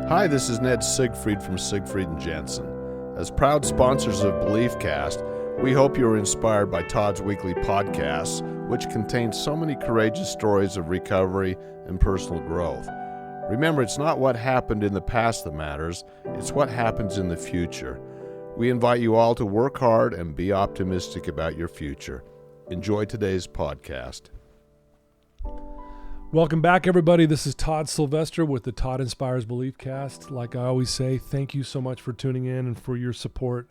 Hi, this is Ned Siegfried from Siegfried Jensen. As proud sponsors of BeliefCast, we hope you are inspired by Todd's weekly podcasts, which contain so many courageous stories of recovery and personal growth. Remember, it's not what happened in the past that matters, it's what happens in the future. We invite you all to work hard and be optimistic about your future. Enjoy today's podcast. Welcome back, everybody. This is Todd Sylvester with the Todd Inspires BeliefCast. Like I always say, thank you so much for tuning in and for your support.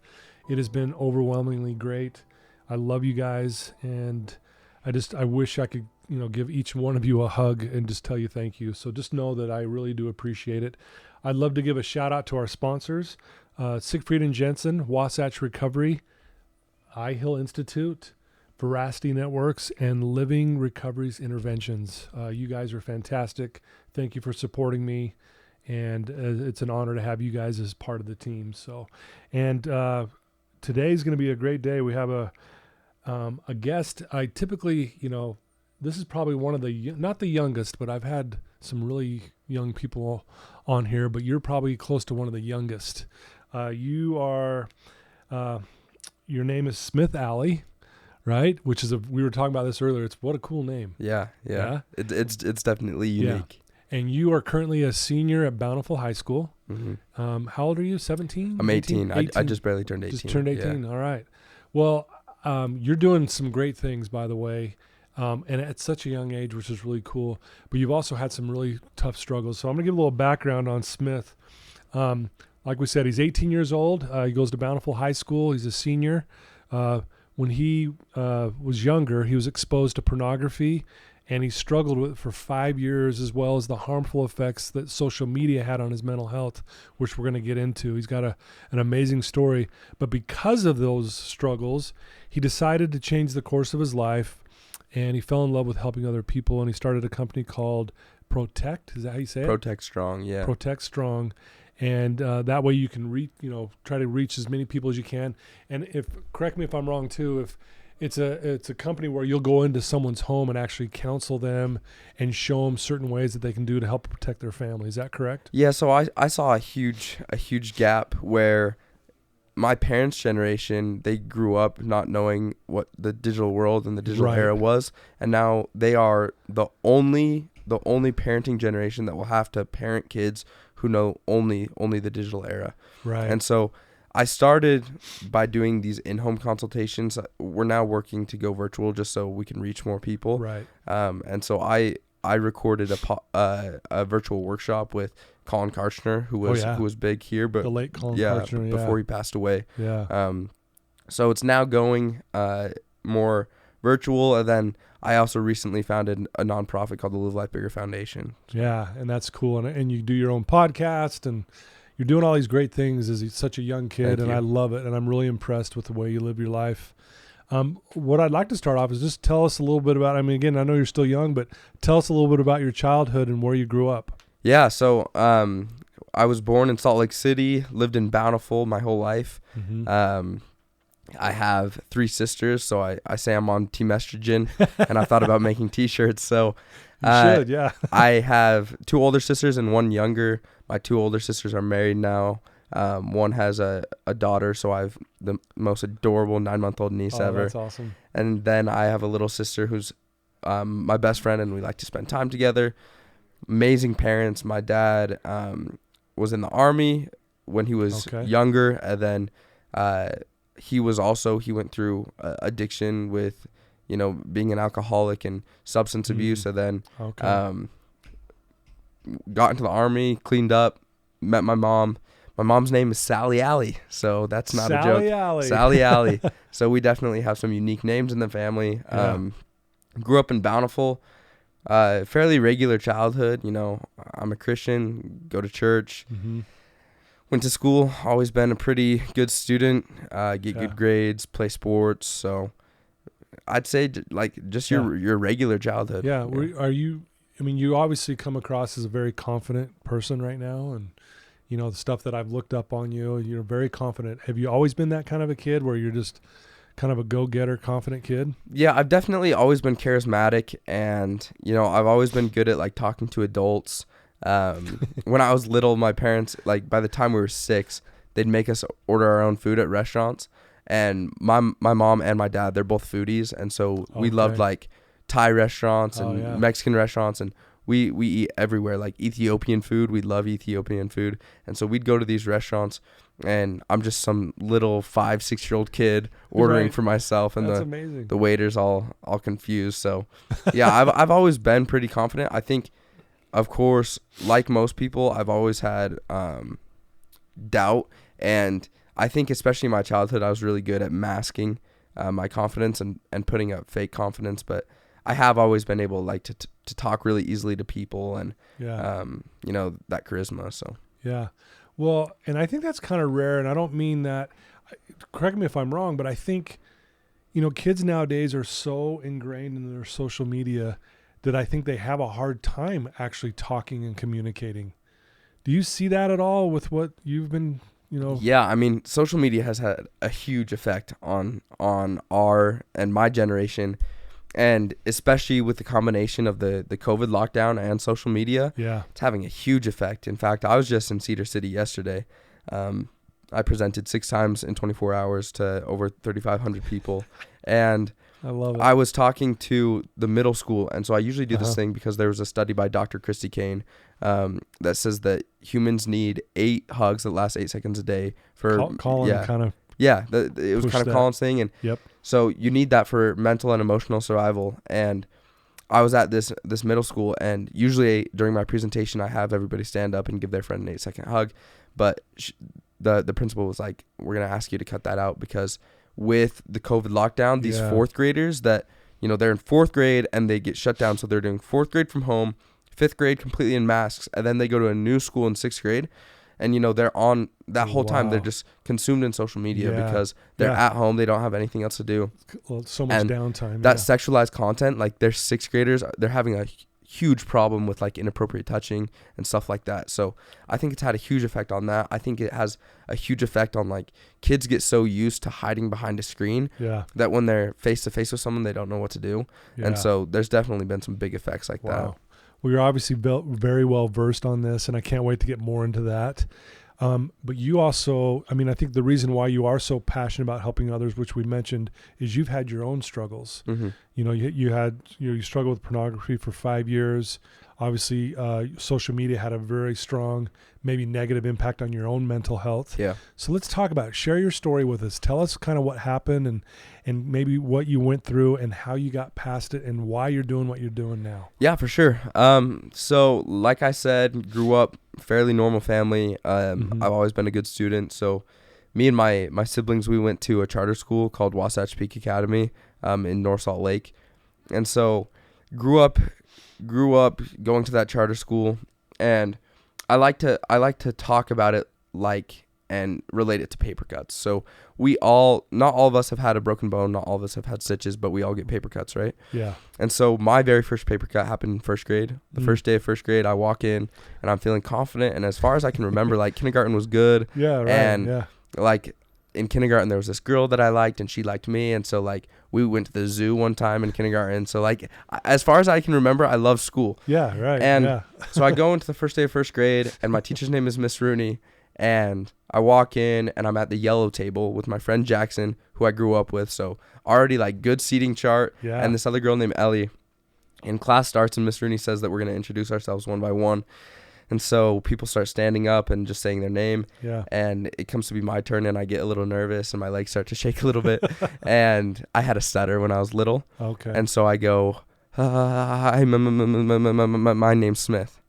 It has been overwhelmingly great. I love you guys, and I wish I could, give each one of you a hug and just tell you thank you. So just know that I really do appreciate it. I'd love to give a shout out to our sponsors, Siegfried Jensen, Wasatch Recovery, iHeal Institute, Veracity Networks, and Living Recovery's Interventions. You guys are fantastic. Thank you for supporting me, and it's an honor to have you guys as part of the team. And today's going to be a great day. We have a guest. I typically, this is probably one of the, not the youngest, but I've had some really young people on here, but you're probably close to one of the youngest. You are, your name is Smith Alley. Right, which is we were talking about this earlier. It's what a cool name. Yeah. It's definitely unique. Yeah. And you are currently a senior at Bountiful High School. Mm-hmm. How old are you? 17? I'm 18. I just barely turned 18. Just turned 18. Yeah. All right. Well, you're doing some great things, by the way, and at such a young age, which is really cool. But you've also had some really tough struggles. So I'm gonna give a little background on Smith. Like we said, he's 18 years old. He goes to Bountiful High School. He's a senior. When he was younger, he was exposed to pornography, and he struggled with it for 5 years, as well as the harmful effects that social media had on his mental health, which we're going to get into. He's got an amazing story. But because of those struggles, he decided to change the course of his life, and he fell in love with helping other people, and he started a company called Protect. Is that how you say it? Protect Strong, yeah. Protect Strong. And that way you can try to reach as many people as you can. And correct me if I'm wrong too, if it's a company where you'll go into someone's home and actually counsel them and show them certain ways that they can do to help protect their family. Is that correct? Yeah. So I saw a huge gap where my parents' generation, they grew up not knowing what the digital world and the digital era was, and now they are the only parenting generation that will have to parent kids who know only the digital era. Right. And so I started by doing these in-home consultations. We're now working to go virtual just so we can reach more people. Right. And so I recorded a virtual workshop with Colin Karchner, who was big here, but the late Colin Karchner, before he passed away. Yeah. So it's now going more virtual, and then I also recently founded a nonprofit called the Live Life Bigger Foundation. Yeah, and that's cool. And you do your own podcast, and you're doing all these great things as such a young kid, and I love it, and I'm really impressed with the way you live your life. What I'd like to start off is just tell us a little bit about, again, I know you're still young, but tell us a little bit about your childhood and where you grew up. Yeah, so I was born in Salt Lake City, lived in Bountiful my whole life. Mm-hmm. I have 3 sisters, so I say I'm on Team Estrogen, and I thought about making T-shirts. So you should, yeah. I have 2 older sisters and 1 younger. My 2 older sisters are married now. One has a daughter, so I have the most adorable 9-month-old niece ever. That's awesome. And then I have a little sister who's my best friend, and we like to spend time together. Amazing parents. My dad was in the Army when he was younger, and then he went through addiction with, being an alcoholic and substance abuse, and then got into the Army, cleaned up, met my mom. My mom's name is Sally Alley, so that's not a joke. Sally Alley. So we definitely have some unique names in the family. Grew up in Bountiful, fairly regular childhood. I'm a Christian, go to church. Mm-hmm. Went to school, always been a pretty good student, get good grades, play sports. So I'd say your regular childhood. Yeah. Are you, you obviously come across as a very confident person right now. And, the stuff that I've looked up on you, you're very confident. Have you always been that kind of a kid where you're just kind of a go-getter, confident kid? Yeah, I've definitely always been charismatic, and, I've always been good at talking to adults. When I was little, my parents, like by the time we were 6, they'd make us order our own food at restaurants. And my mom and my dad, they're both foodies. And so we loved like Thai restaurants and Mexican restaurants. And we eat everywhere, like Ethiopian food. We love Ethiopian food. And so we'd go to these restaurants, and I'm just some little 5-6-year-old kid ordering for myself, and the waiters all confused. So yeah, I've always been pretty confident. I think, of course, like most people, I've always had doubt, and I think especially in my childhood, I was really good at masking my confidence and putting up fake confidence. But I have always been able like to talk really easily to people, and you know, that charisma. So yeah. Well, and I think that's kind of rare, and I don't mean that, correct me if I'm wrong, but I think, you know, kids nowadays are so ingrained in their social media that I think they have a hard time actually talking and communicating. Do you see that at all with what you've been, you know? Yeah, I mean, social media has had a huge effect on our and my generation. And especially with the combination of the COVID lockdown and social media, it's having a huge effect. In fact, I was just in Cedar City yesterday. I presented 6 times in 24 hours to over 3,500 people. And I love it. I was talking to the middle school. And so I usually do this thing because there was a study by Dr. Christy Kane that says that humans need 8 hugs that last 8 seconds a day for Colin kind of. Yeah, it was kind of Colin's thing. And so you need that for mental and emotional survival. And I was at this middle school, and usually during my presentation, I have everybody stand up and give their friend an 8-second hug. But the principal was like, we're going to ask you to cut that out, because with the COVID lockdown, these 4th graders that, you know, they're in 4th grade and they get shut down. So they're doing 4th grade from home, 5th grade completely in masks, and then they go to a new school in 6th grade. And, you know, they're on that whole time. They're just consumed in social media because they're at home. They don't have anything else to do. Well, so much downtime. That sexualized content, like their 6th graders, they're having a huge problem with like inappropriate touching and stuff like that. So I think it's had a huge effect on that. I think it has a huge effect on like kids get so used to hiding behind a screen that when they're face to face with someone, they don't know what to do. And so there's definitely been some big effects like that. Well, you're obviously very well versed on this, and I can't wait to get more into that. But you also, I mean, I think the reason why you are so passionate about helping others, which we mentioned, is you've had your own struggles. Mm-hmm. You know, you struggled with pornography for 5 years. Obviously, social media had a very strong, maybe negative impact on your own mental health. Yeah. So let's talk about it. Share your story with us. Tell us kind of what happened and maybe what you went through and how you got past it and why you're doing what you're doing now. Yeah, for sure. So like I said, grew up fairly normal family. I've always been a good student. So me and my siblings, we went to a charter school called Wasatch Peak Academy in North Salt Lake. And so grew up going to that charter school, and I like to talk about it and relate it to paper cuts. So not all of us have had a broken bone, not all of us have had stitches, but we all get paper cuts, right? Yeah. And so my very first paper cut happened in 1st grade. The first day of 1st grade, I walk in and I'm feeling confident, and as far as I can remember, like kindergarten was good. Yeah, right. And like in kindergarten, there was this girl that I liked, and she liked me, and so like we went to the zoo one time in kindergarten. So like as far as I can remember, I love school. Yeah, right. And so I go into the first day of 1st grade, and my teacher's name is Miss Rooney, and I walk in and I'm at the yellow table with my friend Jackson, who I grew up with. So already like good seating chart, and this other girl named Ellie. And class starts, and Miss Rooney says that we're going to introduce ourselves one by one. And so people start standing up and just saying their name. Yeah. And it comes to be my turn, and I get a little nervous and my legs start to shake a little bit. And I had a stutter when I was little. Okay. And so I go, hi, my name's Smith.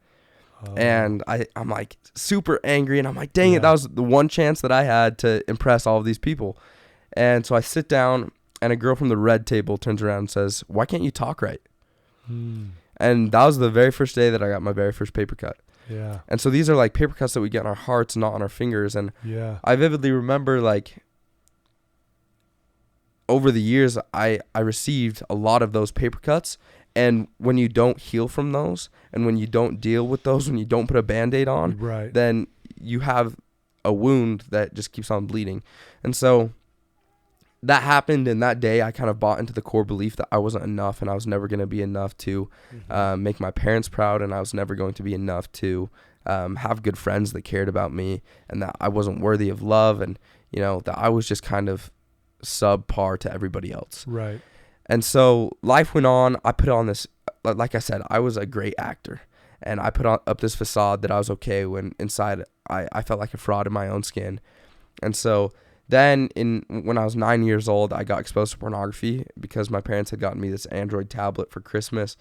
Oh. And I'm like super angry, and I'm like, dang it, that was the one chance that I had to impress all of these people. And so I sit down, and a girl from the red table turns around and says, why can't you talk right? And that was the very first day that I got my very first paper cut. Yeah. And so these are like paper cuts that we get on our hearts, not on our fingers. And I vividly remember, like, over the years, I received a lot of those paper cuts. And when you don't heal from those, and when you don't deal with those, when you don't put a Band-Aid on, then you have a wound that just keeps on bleeding. And so that happened, and that day I kind of bought into the core belief that I wasn't enough, and I was never going to be enough to make my parents proud, and I was never going to be enough to have good friends that cared about me, and that I wasn't worthy of love, and that I was just kind of subpar to everybody else. Right. And so life went on. I put on this, like I said, I was a great actor, and I put up this facade that I was okay when inside I felt like a fraud in my own skin. And so then when I was 9 years old, I got exposed to pornography because my parents had gotten me this Android tablet for Christmas.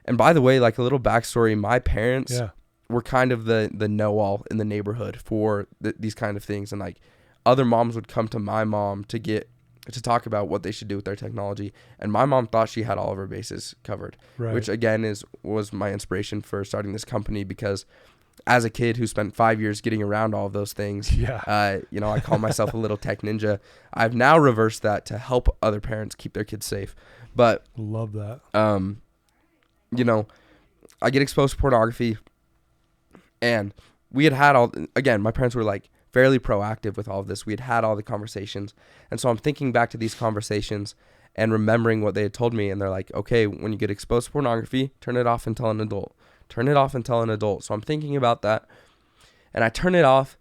And by the way, like a little backstory, my parents were kind of the know-all in the neighborhood for these kind of things. And like other moms would come to my mom to talk about what they should do with their technology. And my mom thought she had all of her bases covered, which again was my inspiration for starting this company, because as a kid who spent 5 years getting around all of those things, I call myself a little tech ninja. I've now reversed that to help other parents keep their kids safe. But love that. I get exposed to pornography, and we had my parents were like fairly proactive with all of this. We had all the conversations. And so I'm thinking back to these conversations and remembering what they had told me. And they're like, okay, when you get exposed to pornography, turn it off and tell an adult. Turn it off and tell an adult. So I'm thinking about that, and I turn it off,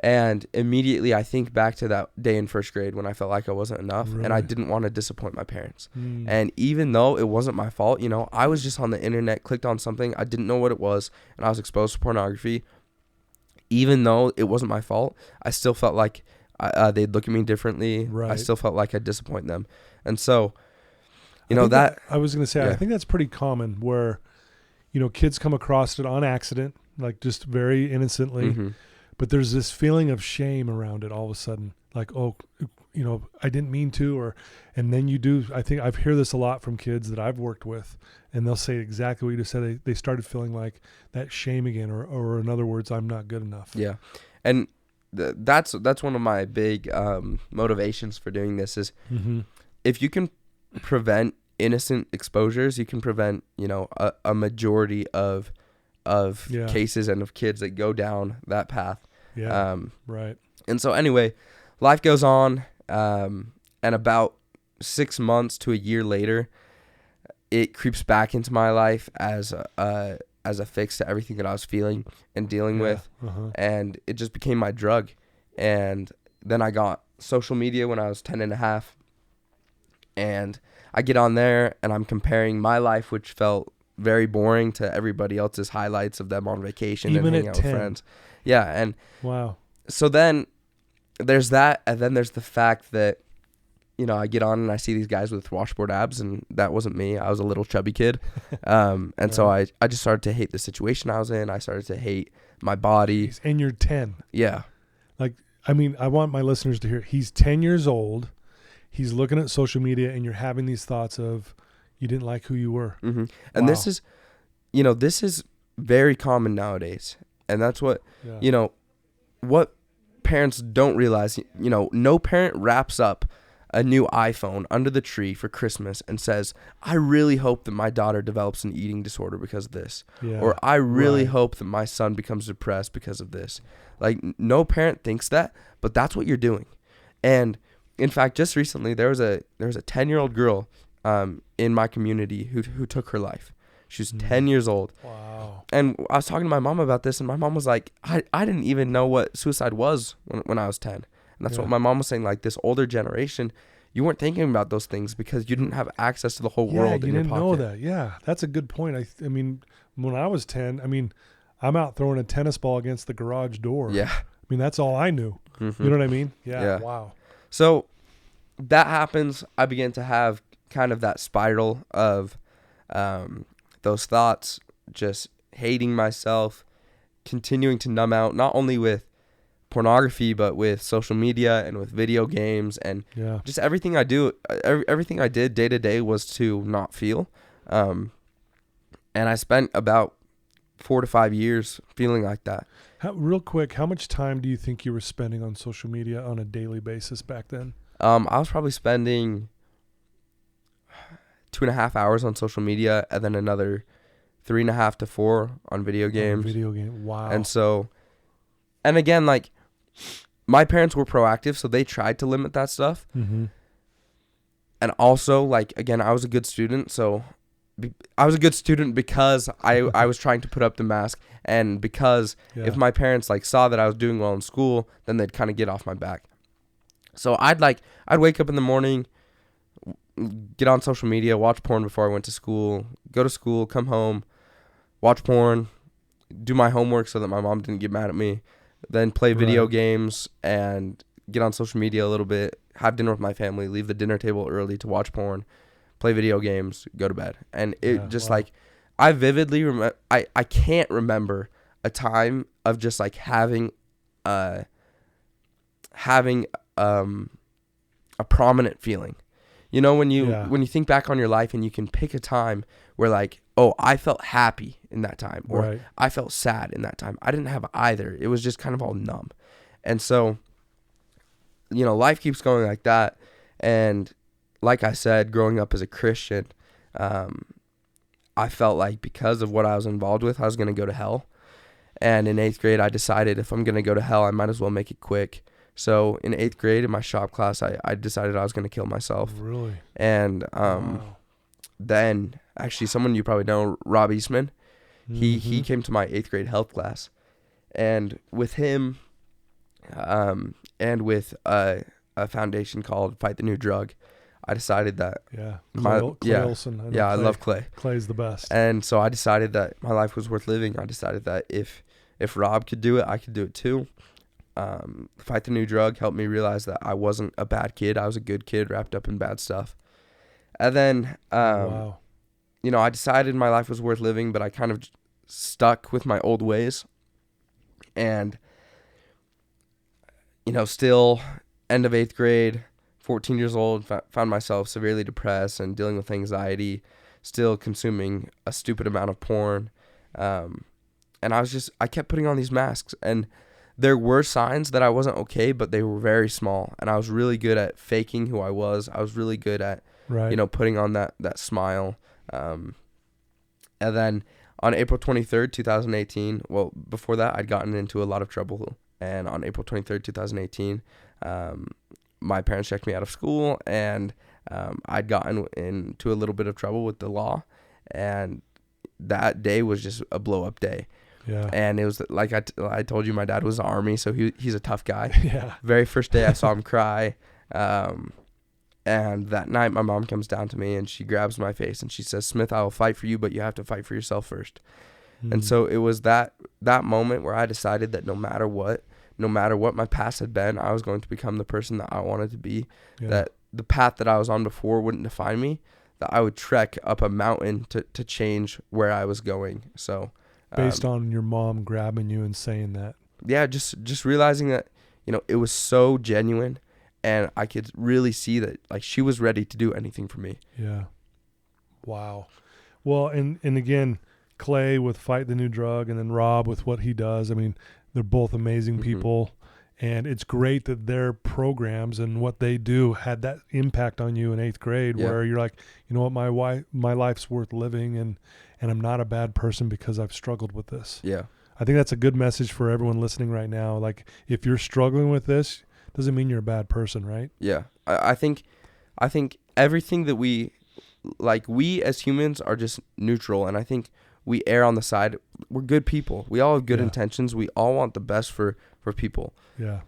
and immediately I think back to that day in first grade when I felt like I wasn't enough, and I didn't want to disappoint my parents. And even though it wasn't my fault, I was just on the internet, clicked on something, I didn't know what it was, and I was exposed to pornography. Even though it wasn't my fault, I still felt like they'd look at me differently. I still felt like I'd disappoint them. And so, I was going to say, I think that's pretty common where kids come across it on accident, like just very innocently, but there's this feeling of shame around it all of a sudden. Like, I didn't mean to, and then you do. I think I've heard this a lot from kids that I've worked with, and they'll say exactly what you just said. They started feeling like that shame again, or in other words, I'm not good enough. Yeah. And that's one of my big motivations for doing this is if you can prevent innocent exposures, you can prevent a majority of cases and of kids that go down that path. Right. And so anyway, life goes on, and about 6 months to a year later, it creeps back into my life as a fix to everything that I was feeling and dealing with, and it just became my drug. And then I got social media when I was 10 and a half, and I get on there and I'm comparing my life, which felt very boring, to everybody else's highlights of them on vacation and hanging out with friends. Yeah. And wow. So then there's that. And then there's the fact that, I get on and I see these guys with washboard abs, and that wasn't me. I was a little chubby kid. And so I just started to hate the situation I was in. I started to hate my body. And you're 10. Yeah. I want my listeners to hear, he's 10 years old. He's looking at social media, and you're having these thoughts of you didn't like who you were. And this is very common nowadays. And that's what, what parents don't realize, no parent wraps up a new iPhone under the tree for Christmas and says, I really hope that my daughter develops an eating disorder because of this. Or I really hope that my son becomes depressed because of this. Like, no parent thinks that, but that's what you're doing. And in fact, just recently, there was a 10-year-old girl in my community who took her life. She was 10 years old. Wow. And I was talking to my mom about this, and my mom was like, I didn't even know what suicide was when I was 10. And that's what my mom was saying, like, this older generation, you weren't thinking about those things because you didn't have access to the whole world in your pocket. You didn't know that. Yeah, that's a good point. I mean, when I was 10, I'm out throwing a tennis ball against the garage door. Yeah. That's all I knew. You know what I mean? Yeah. Wow. So that happens. I began to have kind of that spiral of those thoughts, just hating myself, continuing to numb out, not only with pornography, but with social media and with video games, and just everything I do, everything I did day to day was to not feel. And I spent about 4 to 5 years feeling like that. Real quick, how much time do you think you were spending on social media on a daily basis back then? I was probably spending 2.5 hours on social media, and then another 3.5 to 4 on video games. Wow. And so, and again, like, my parents were proactive, so they tried to limit that stuff. And also, like, again, I was a good student, so I was a good student because I was trying to put up the mask, and because if my parents, like, saw that I was doing well in school, then they'd kind of get off my back. So I'd wake up in the morning, get on social media, watch porn before I went to school, go to school, come home, watch porn, do my homework so that my mom didn't get mad at me, then play video games and get on social media a little bit, have dinner with my family, leave the dinner table early to watch porn, play video games, go to bed. And it like, I vividly remember, I can't remember a time of just like having a prominent feeling. You know, when you think back on your life and you can pick a time where like, oh, I felt happy in that time, or I felt sad in that time. I didn't have either. It was just kind of all numb. And so, you know, life keeps going like that. And like I said, growing up as a Christian, I felt like because of what I was involved with, I was going to go to hell. And in 8th grade, I decided if I'm going to go to hell, I might as well make it quick. So in 8th grade, in my shop class, I decided I was going to kill myself. Really? And then, actually, someone you probably know, Rob Eastman, he came to my 8th grade health class. And with him, and with a foundation called Fight the New Drug, I decided that Clay Olson. I love Clay. Clay's the best. And so I decided that my life was worth living. I decided that if Rob could do it, I could do it too. Fight the New Drug helped me realize that I wasn't a bad kid. I was a good kid wrapped up in bad stuff. And then, you know, I decided my life was worth living, but I kind of stuck with my old ways. And, you know, still end of 8th grade, 14 years old, found myself severely depressed and dealing with anxiety, still consuming a stupid amount of porn. And I kept putting on these masks, and there were signs that I wasn't okay, but they were very small. And I was really good at faking who I was. I was really good at, you know, putting on that smile. And then on April 23rd, 2018, well, before that, I'd gotten into a lot of trouble. And on April 23rd, 2018, my parents checked me out of school, and I'd gotten into a little bit of trouble with the law. And that day was just a blow-up day. Yeah. And it was like I told you, my dad was in the Army, so he's a tough guy. Yeah. Very first day I saw him cry. And that night my mom comes down to me and she grabs my face and she says, "Smith, I will fight for you, but you have to fight for yourself first." And so it was that moment where I decided that no matter what my past had been, I was going to become the person that I wanted to be. Yeah. That the path that I was on before wouldn't define me, that I would trek up a mountain to change where I was going. So based on your mom grabbing you and saying that. Yeah, just realizing that, you know, it was so genuine, and I could really see that, like, she was ready to do anything for me. Yeah. Wow. Well, and again, Clay with Fight the New Drug, and then Rob with what he does. I mean, they're both amazing people, and it's great that their programs and what they do had that impact on you in 8th grade, where you're like, you know what, my life's worth living, and I'm not a bad person because I've struggled with this. Yeah. I think that's a good message for everyone listening right now. Like, if you're struggling with this, doesn't mean you're a bad person, right? Yeah. I think everything that we as humans are just neutral, and I think we err on the side. We're good people. We all have good intentions. We all want the best for people. Yeah.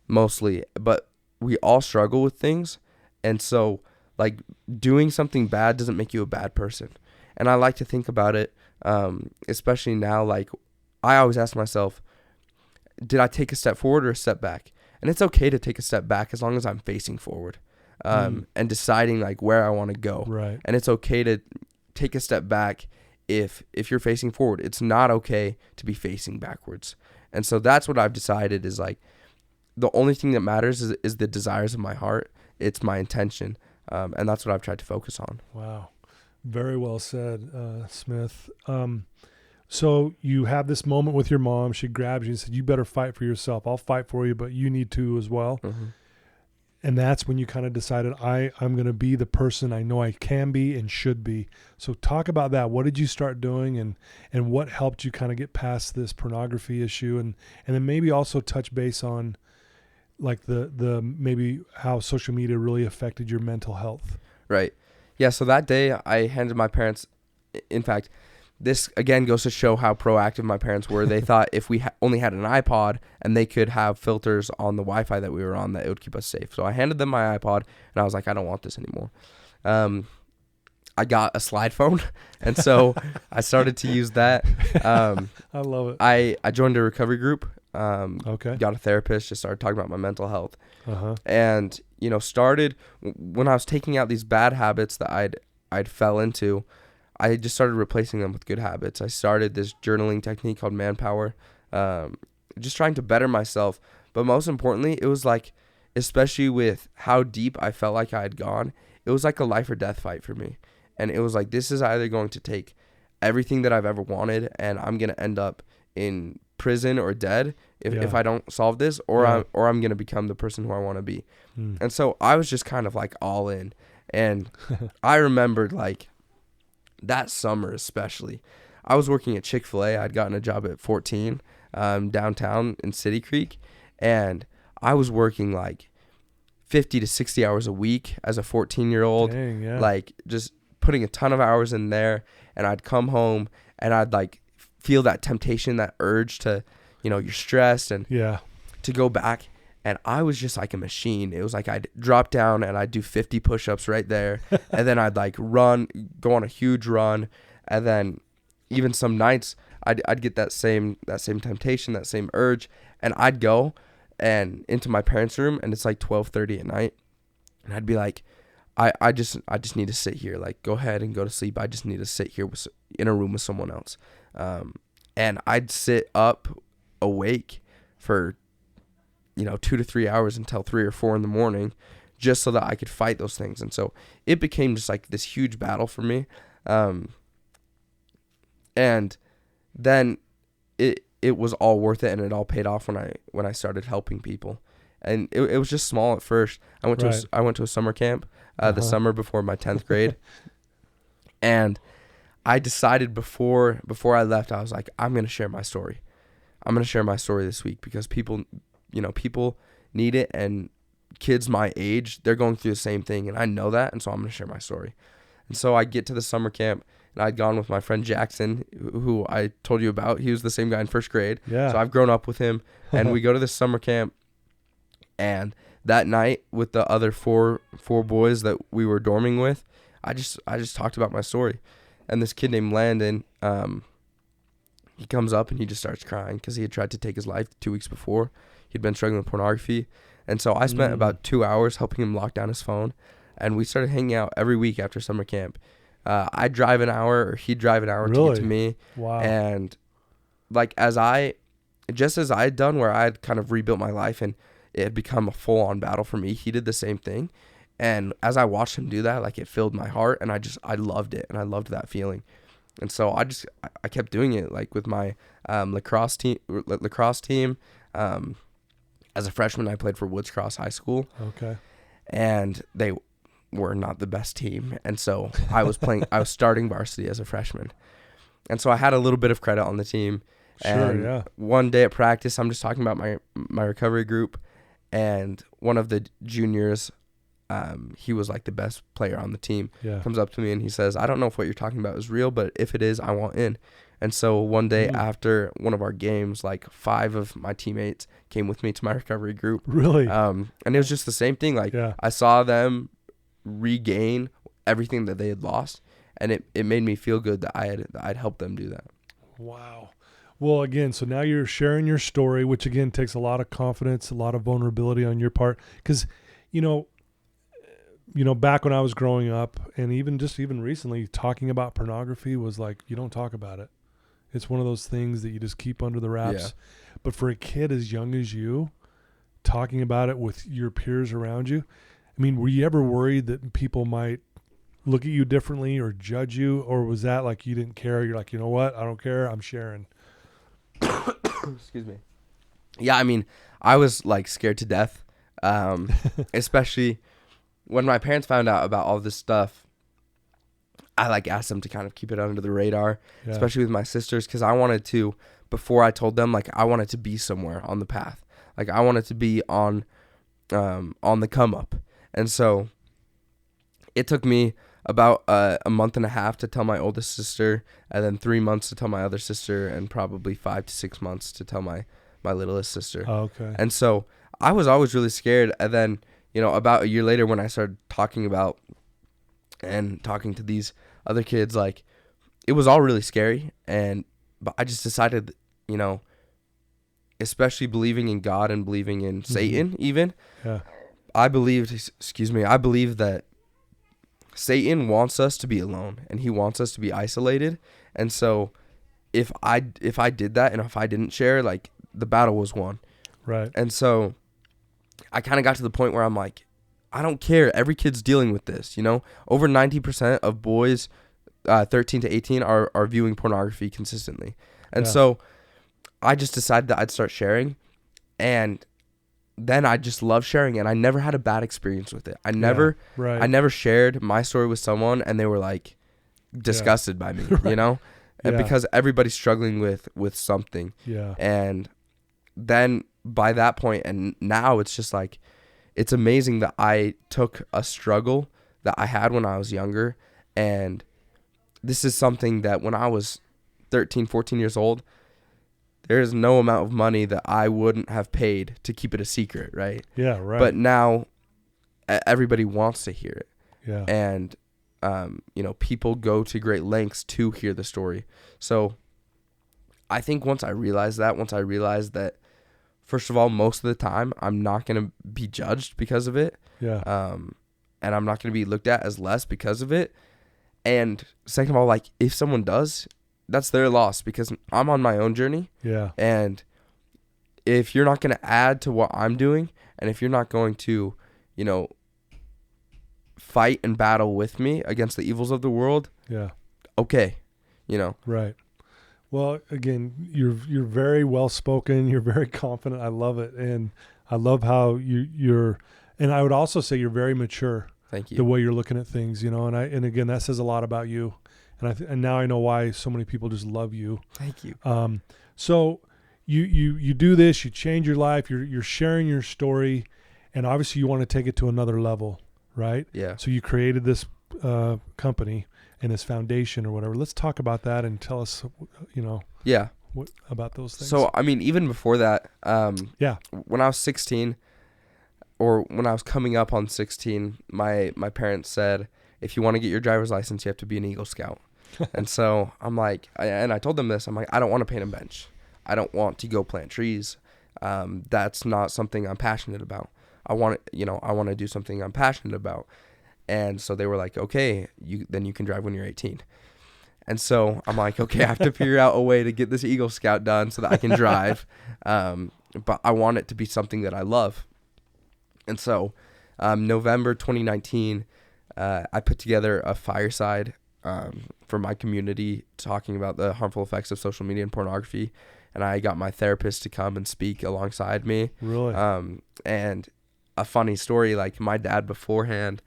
Mostly. But we all struggle with things. And so, like, doing something bad doesn't make you a bad person. And I like to think about it, especially now, like, I always ask myself, did I take a step forward or a step back? And it's okay to take a step back as long as I'm facing forward, and deciding, like, where I want to go. Right. And it's okay to take a step back if you're facing forward. It's not okay to be facing backwards. And so that's what I've decided is, like, the only thing that matters is the desires of my heart. It's my intention. And that's what I've tried to focus on. Wow. Very well said, Smith. So you have this moment with your mom. She grabs you and said, "You better fight for yourself. I'll fight for you, but you need to as well." Mm-hmm. And that's when you kind of decided, I'm going to be the person I know I can be and should be. So talk about that. What did you start doing, and what helped you kind of get past this pornography issue? And then maybe also touch base on, like, the maybe how social media really affected your mental health. Right. Yeah, so that day I handed my parents, in fact, this again goes to show how proactive my parents were. They thought if we only had an iPod and they could have filters on the Wi-Fi that we were on, that it would keep us safe. So I handed them my iPod, and I was like, I don't want this anymore. I got a slide phone, and so I started to use that. I love it. I joined a recovery group. Okay. Got a therapist, just started talking about my mental health. Uh-huh. And, started when I was taking out these bad habits that I'd fell into, I just started replacing them with good habits. I started this journaling technique called Manpower, just trying to better myself. But most importantly, it was like, especially with how deep I felt like I had gone, it was like a life or death fight for me. And it was like, this is either going to take everything that I've ever wanted, and I'm going to end up in prison or dead if I don't solve this, or I'm going to become the person who I want to be. And so I was just kind of like all in. And I remembered like that summer especially, I was working at Chick-fil-A. I'd gotten a job at 14 downtown in City Creek, and I was working like 50 to 60 hours a week as a 14-year-old. Dang, yeah. Like just putting a ton of hours in there, and I'd come home and I'd like feel that temptation, that urge to, you're stressed and to go back. And I was just like a machine. It was like I'd drop down and I'd do 50 push-ups right there. And then I'd like go on a huge run. And then even some nights I'd get that same temptation, that same urge. And I'd go and into my parents' room, and it's like 12:30 at night. And I'd be like, I just need to sit here. Like, go ahead and go to sleep. I just need to sit here in a room with someone else. And I'd sit up awake for 2 to 3 hours until 3 or 4 in the morning, just so that I could fight those things. And so it became just like this huge battle for me. And then it was all worth it, and it all paid off when I started helping people. And it was just small at first. I went to a summer camp the summer before my 10th grade. And I decided before I left, I was like, I'm going to share my story. I'm going to share my story this week, because people need it, and kids my age, they're going through the same thing, and I know that, and so I'm going to share my story. And so I get to the summer camp, and I'd gone with my friend Jackson, who I told you about. He was the same guy in first grade. Yeah. So I've grown up with him, and we go to this summer camp, and that night with the other four boys that we were dorming with, I just talked about my story. And this kid named Landon, he comes up and he just starts crying because he had tried to take his life 2 weeks before. He'd been struggling with pornography. And so I spent about 2 hours helping him lock down his phone. And we started hanging out every week after summer camp. I'd drive an hour, or he'd drive an hour to get to me. Wow. And like as I had done, where I had kind of rebuilt my life and it had become a full-on battle for me, he did the same thing. And as I watched him do that, like, it filled my heart, and I loved it, and I loved that feeling. And so I kept doing it, like with my lacrosse team. As a freshman, I played for Woods Cross High School. Okay. And they were not the best team, and so I was starting varsity as a freshman, and so I had a little bit of credit on the team. And one day at practice, I'm just talking about my recovery group, and one of the juniors, he was like the best player on the team, comes up to me and he says, I don't know if what you're talking about is real, but if it is, I want in. And so one day after one of our games, like 5 of my teammates came with me to my recovery group. Really? And it was just the same thing. Like, I saw them regain everything that they had lost, and it made me feel good that I'd helped them do that. Wow. Well, again, so now you're sharing your story, which again takes a lot of confidence, a lot of vulnerability on your part, because back when I was growing up, and even recently, talking about pornography was like, you don't talk about it. It's one of those things that you just keep under the wraps. Yeah. But for a kid as young as you, talking about it with your peers around you, I mean, were you ever worried that people might look at you differently or judge you? Or was that like you didn't care? You're like, you know what? I don't care. I'm sharing. Excuse me. Yeah, I mean, I was like scared to death, especially when my parents found out about all this stuff. I like asked them to kind of keep it under the radar, especially with my sisters, because I wanted to, before I told them, like, I wanted to be somewhere on the path. Like, I wanted to be on the come up. And so it took me about a month and a half to tell my oldest sister, and then 3 months to tell my other sister, and probably 5 to 6 months to tell my littlest sister. Oh, okay. And so I was always really scared. And then, about a year later when I started talking to these other kids, like, it was all really scary. But I just decided, especially believing in God and believing in Satan even. Yeah. I believe that Satan wants us to be alone, and he wants us to be isolated. And so if I did that, and if I didn't share, like, the battle was won. Right. And so I kind of got to the point where I'm like, I don't care. Every kid's dealing with this, Over 90% of boys 13 to 18 are viewing pornography consistently. And so I just decided that I'd start sharing, and then I just love sharing, and I never had a bad experience with it. I never shared my story with someone and they were like disgusted by me, Right. And because everybody's struggling with something. Yeah. And then by that point, and now it's just like, it's amazing that I took a struggle that I had when I was younger, and this is something that when I was 13, 14 years old, there is no amount of money that I wouldn't have paid to keep it a secret, right? Yeah, right. But now everybody wants to hear it. Yeah. And, people go to great lengths to hear the story. So I think once I realized that, first of all, most of the time, I'm not going to be judged because of it. Yeah. And I'm not going to be looked at as less because of it. And second of all, like, if someone does, that's their loss, because I'm on my own journey. Yeah. And if you're not going to add to what I'm doing, and if you're not going to, fight and battle with me against the evils of the world, okay, Right. Well, again, you're very well spoken. You're very confident. I love it, and I love how you're. And I would also say you're very mature. Thank you. The way you're looking at things, and again, that says a lot about you. And now I know why so many people just love you. Thank you. So you do this, you change your life, you're sharing your story, and obviously you want to take it to another level, right? Yeah. So you created this company and this foundation or whatever. Let's talk about that and tell us, Yeah. what about those things. So, I mean, even before that, when I was 16, or when I was coming up on 16, my parents said, if you want to get your driver's license, you have to be an Eagle Scout. And so I'm like, I told them this, I'm like, I don't want to paint a bench. I don't want to go plant trees. That's not something I'm passionate about. I want to do something I'm passionate about. And so they were like, okay, then you can drive when you're 18. And so I'm like, okay, I have to figure out a way to get this Eagle Scout done so that I can drive. But I want it to be something that I love. And so November 2019, I put together a fireside for my community talking about the harmful effects of social media and pornography. And I got my therapist to come and speak alongside me. Really? And a funny story, like my dad beforehand,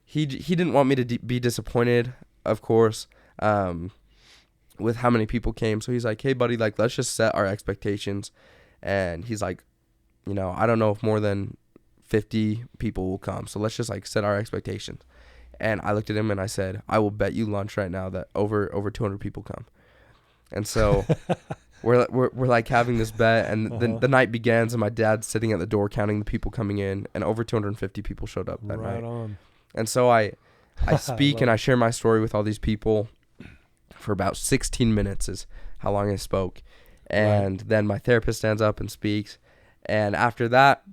he didn't want me to be disappointed, of course, with how many people came. So he's like, hey, buddy, like, let's just set our expectations. And he's like, I don't know if more than 50 people will come. So let's just like set our expectations. And I looked at him and I said, I will bet you lunch right now that over 200 people come. And so we're like having this bet, and the night begins, and my dad's sitting at the door counting the people coming in, and over 250 people showed up that night. Right on. And so I speak and I share my story with all these people for about 16 minutes is how long I spoke. And then my therapist stands up and speaks. And after that,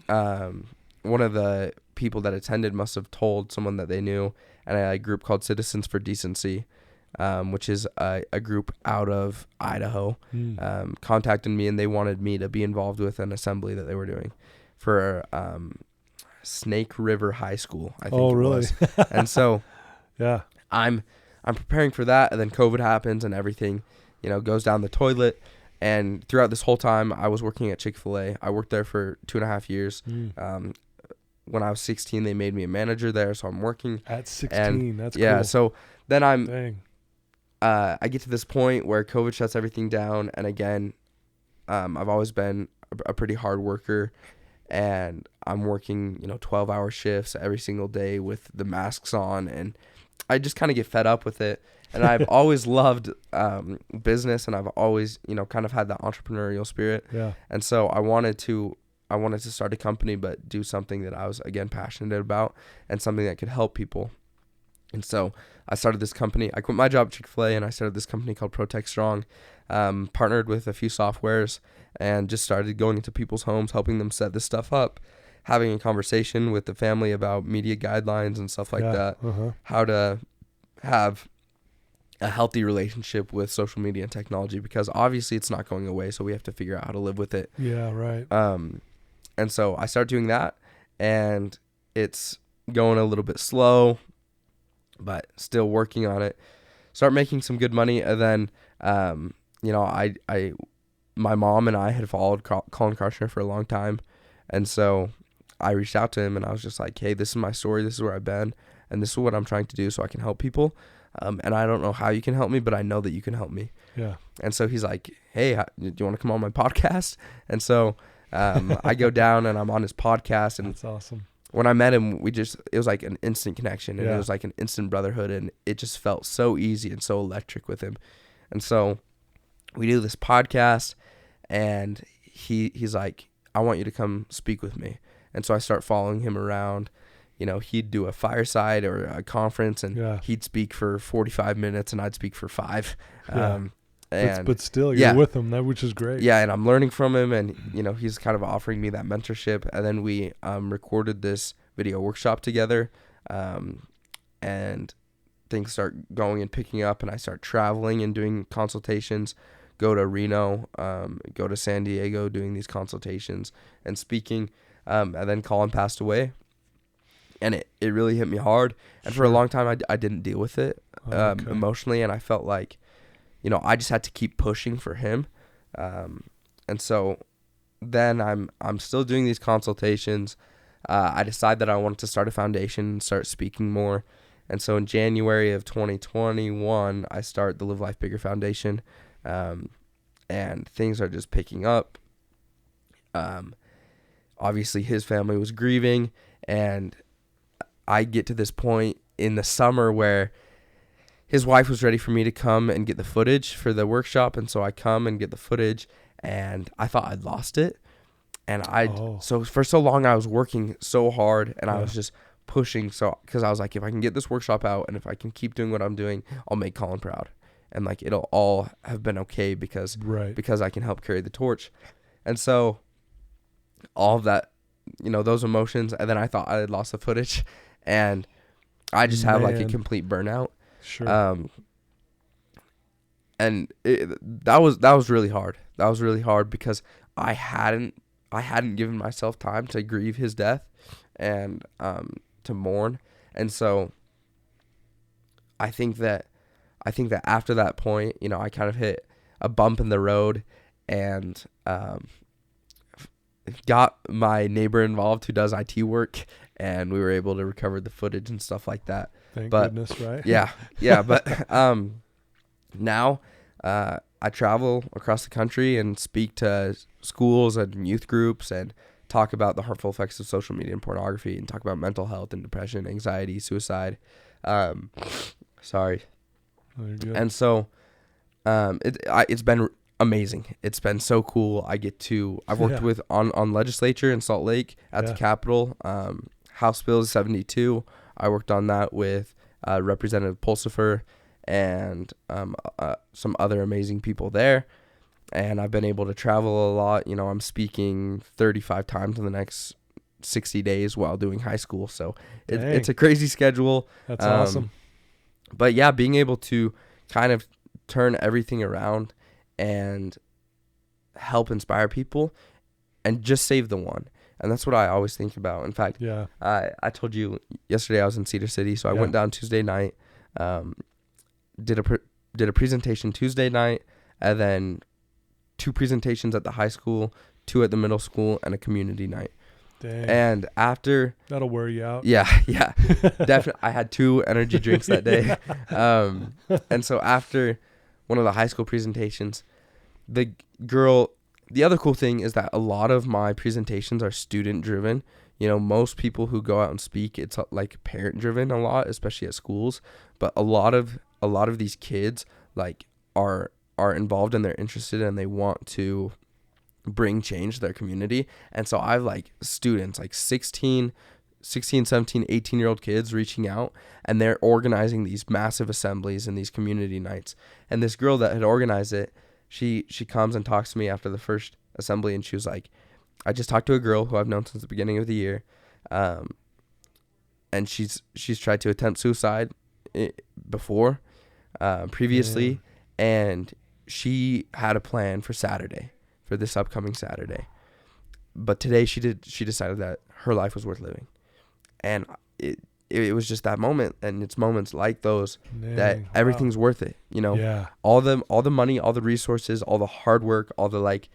one of the people that attended must have told someone that they knew, and a group called Citizens for Decency, which is a group out of Idaho, contacted me, and they wanted me to be involved with an assembly that they were doing for Snake River High School, I think it was. And so I'm preparing for that, and then COVID happens and everything, goes down the toilet. And throughout this whole time, I was working at Chick-fil-A. I worked there for 2.5 years. When I was 16, they made me a manager there, so I'm working. At 16, that's cool. Yeah, so then I get to this point where COVID shuts everything down, and again, I've always been a pretty hard worker, and I'm working, 12-hour shifts every single day with the masks on, and I just kind of get fed up with it. And I've always loved business, and I've always, kind of had that entrepreneurial spirit. Yeah. And so I wanted to start a company, but do something that I was, again, passionate about and something that could help people. And so I started this company. I quit my job at Chick-fil-A, and I started this company called Protect Strong, partnered with a few softwares, and just started going into people's homes, helping them set this stuff up, having a conversation with the family about media guidelines and stuff like that, how to have a healthy relationship with social media and technology, because obviously it's not going away, so we have to figure out how to live with it. Yeah, right. And so I started doing that, and it's going a little bit slow, but still working on it. Start making some good money, and then, my mom and I had followed Colin Karshner for a long time, and so I reached out to him, and I was just like, hey, this is my story, this is where I've been, and this is what I'm trying to do so I can help people. And I don't know how you can help me, but I know that you can help me. Yeah. And so he's like, hey, do you want to come on my podcast? And so I go down, and I'm on his podcast. And that's awesome. When I met him, it was like an instant connection, and it was like an instant brotherhood, and it just felt so easy and so electric with him. And so we do this podcast, and he's like, I want you to come speak with me. And so I start following him around. He'd do a fireside or a conference, and he'd speak for 45 minutes, and I'd speak for 5. But still, you're with him, which is great. Yeah, and I'm learning from him, and, he's kind of offering me that mentorship. And then we recorded this video workshop together, and things start going and picking up, and I start traveling and doing consultations, go to Reno, go to San Diego, doing these consultations and speaking, and then Colin passed away. And it really hit me hard. And for a long time, I didn't deal with it emotionally. And I felt like, I just had to keep pushing for him. And so then I'm still doing these consultations. I decided that I wanted to start a foundation and start speaking more. And so in January of 2021, I start the Live Life Bigger Foundation. And things are just picking up. Obviously, his family was grieving, and I get to this point in the summer where his wife was ready for me to come and get the footage for the workshop. And so I come and get the footage, and I thought I'd lost it. And so for so long I was working so hard, and I was just pushing. So, cause I was like, if I can get this workshop out, and if I can keep doing what I'm doing, I'll make Colin proud. And like, it'll all have been okay because I can help carry the torch. And so all of that, those emotions. And then I thought I had lost the footage, and I just have like a complete burnout. Sure. And that was really hard. That was really hard because I hadn't given myself time to grieve his death and to mourn. And so I think that after that point, I kind of hit a bump in the road, and got my neighbor involved who does IT work, and we were able to recover the footage and stuff like that. Thank goodness, right? Yeah. But now I travel across the country and speak to schools and youth groups and talk about the harmful effects of social media and pornography, and talk about mental health and depression, anxiety, suicide. Sorry. Oh, you're good. And so it's been amazing. It's been so cool. I've worked with on legislature in Salt Lake at the Capitol, House Bill 72. I worked on that with Representative Pulsifer and some other amazing people there. And I've been able to travel a lot. I'm speaking 35 times in the next 60 days while doing high school. So it's a crazy schedule. That's awesome. But yeah, being able to kind of turn everything around and help inspire people and just save the one. And that's what I always think about. In fact, I told you yesterday I was in Cedar City, so I went down Tuesday night, did a presentation Tuesday night, and then 2 presentations at the high school, 2 at the middle school, and a community night. Dang. And after... That'll wear you out. Yeah. Definitely. I had 2 energy drinks that day. And so after one of the high school presentations, the girl the other cool thing is that a lot of my presentations are student driven. You know, most people who go out and speak, it's like parent driven a lot, especially at schools. But a lot of these kids like are involved and they're interested and they want to bring change to their community. And so I have like students like 16, 17, 18-year-old kids reaching out, and they're organizing these massive assemblies and these community nights. And this girl that had organized it, she comes and talks to me after the first assembly, and she was like, I just talked to a girl who I've known since the beginning of the year, and she's tried to attempt suicide previously, and she had a plan for this upcoming Saturday, but today she decided that her life was worth living. And it was just that moment, and it's moments like those that everything's worth it, you know. Yeah. All the money, all the resources, all the hard work, all the like,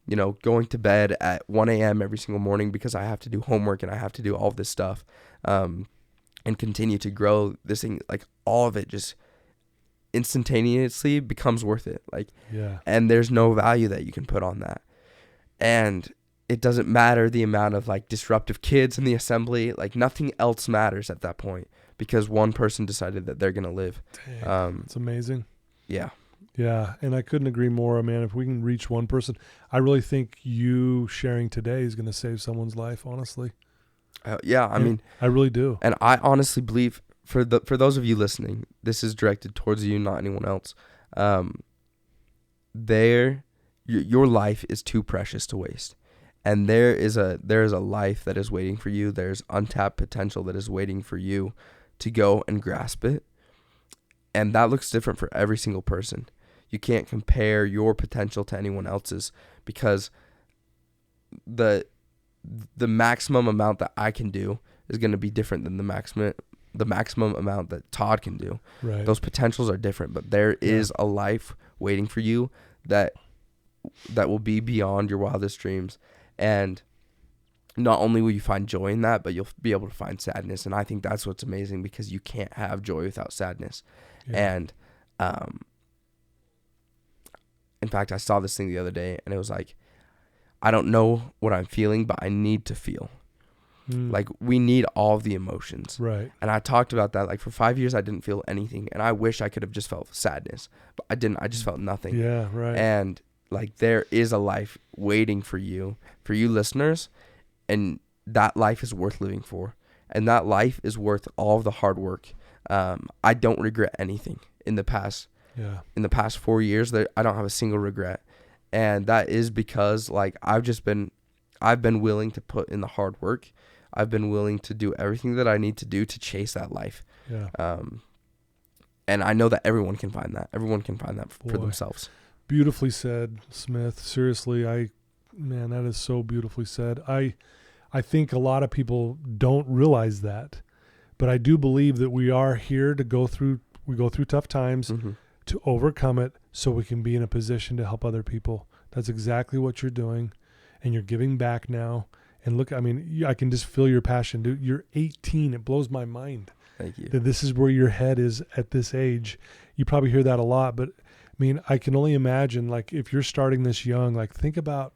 you know, going to bed at 1 a.m. every single morning because I have to do homework and I have to do all of this stuff, and continue to grow this thing. Like all of it just instantaneously becomes worth it. Like, and there's no value that you can put on that. And it doesn't matter the amount of like disruptive kids in the assembly, like nothing else matters at that point because one person decided that they're going to live. It's amazing. Yeah. Yeah. And I couldn't agree more, man. If we can reach one person, I really think you sharing today is going to save someone's life, honestly. I mean, I really do. And I honestly believe for those of you listening, this is directed towards you, not anyone else. Your life is too precious to waste. And there is a life that is waiting for you. There's untapped potential that is waiting for you to go and grasp it. And that looks different for every single person. You can't compare your potential to anyone else's because the maximum amount that I can do is going to be different than the maximum amount that Todd can do. Right. Those potentials are different, but there is a life waiting for you that will be beyond your wildest dreams. And not only will you find joy in that, but you'll be able to find sadness. And I think that's what's amazing because you can't have joy without sadness. Yeah. And in fact, I saw this thing the other day and it was like, I don't know what I'm feeling, but I need to feel. Like we need all of the emotions. Right. And I talked about that. Like for 5 years, I didn't feel anything. And I wish I could have just felt sadness, but I didn't. I just felt nothing. Yeah, right. And like there is a life waiting for you listeners, and that life is worth living for, and that life is worth all of the hard work. I don't regret anything in the past. Yeah. In the past 4 years, that I don't have a single regret, and that is because like I've been willing to put in the hard work. I've been willing to do everything that I need to do to chase that life. Yeah. And I know that everyone can find that. Everyone can find that for themselves. Beautifully said, Smith. Seriously, man, that is so beautifully said. I think a lot of people don't realize that, but I do believe that we are here to go through tough times to overcome it so we can be in a position to help other people. That's exactly what you're doing, and you're giving back now. And look, I mean, I can just feel your passion, dude. You're 18. It blows my mind. Thank you. That this is where your head is at this age. You probably hear that a lot, but I mean, I can only imagine, like, if you're starting this young, like, think about,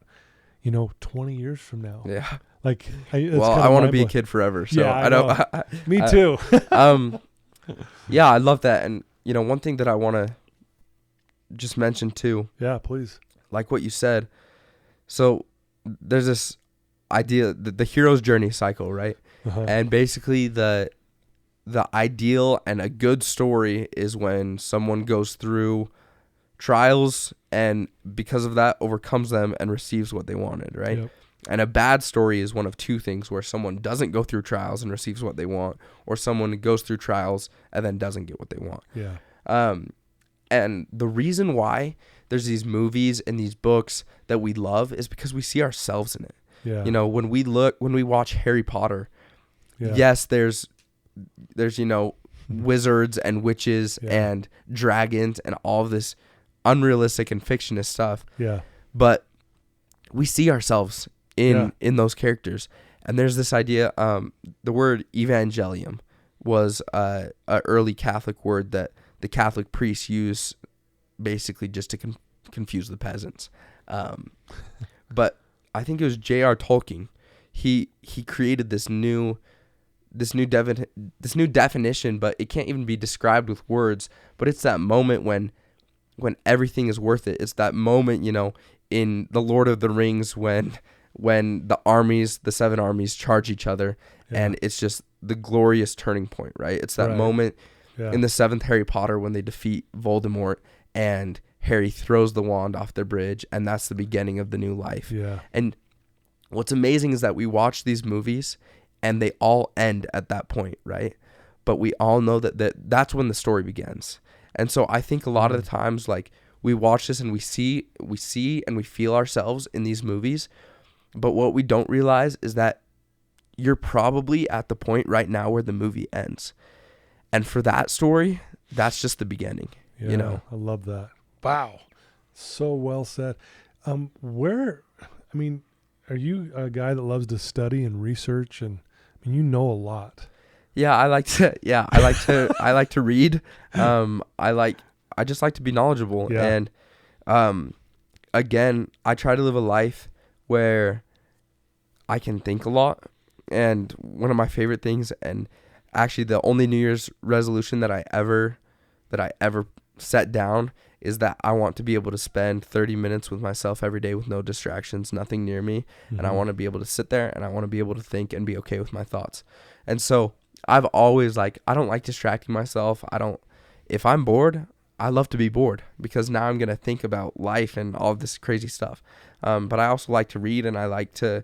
20 years from now. Yeah. Like, I want to be a kid forever. So yeah, I know. Me too. Yeah, I love that. And, one thing that I want to just mention too. Yeah, please. Like what you said. So there's this idea, the hero's journey cycle, right? Uh-huh. And basically the ideal and a good story is when someone goes through trials and because of that overcomes them and receives what they wanted, right? Yep. And a bad story is one of two things, where someone doesn't go through trials and receives what they want, or someone goes through trials and then doesn't get what they want. Yeah. And the reason why there's these movies and these books that we love is because we see ourselves in it. Yeah. When we watch Harry Potter, yes, there's wizards and witches and dragons and all of this unrealistic and fictionist stuff. Yeah. But we see ourselves in those characters. And there's this idea, the word evangelium was a early Catholic word that the Catholic priests use basically just to confuse the peasants. But I think it was J.R. Tolkien. He created this new definition, but it can't even be described with words. But it's that moment when everything is worth it. It's that moment, in the Lord of the Rings when the 7 armies charge each other, and it's just the glorious turning point, right? It's that moment in the 7th Harry Potter when they defeat Voldemort and Harry throws the wand off the bridge, and that's the beginning of the new life. Yeah. And what's amazing is that we watch these movies and they all end at that point, right? But we all know that's when the story begins. And so I think a lot of the times, like, we watch this and we see and we feel ourselves in these movies, but what we don't realize is that you're probably at the point right now where the movie ends. And for that story, that's just the beginning. Yeah, I love that. Wow. So well said. Are you a guy that loves to study and research, and you know a lot? Yeah, I like to read. I just like to be knowledgeable. Yeah. And again, I try to live a life where I can think a lot. And one of my favorite things, and actually the only New Year's resolution that I ever set down, is that I want to be able to spend 30 minutes with myself every day with no distractions, nothing near me. Mm-hmm. And I want to be able to sit there and I want to be able to think and be okay with my thoughts. And so I've always I don't like distracting myself. If I'm bored, I love to be bored, because now I'm going to think about life and all of this crazy stuff. But I also like to read, and I like to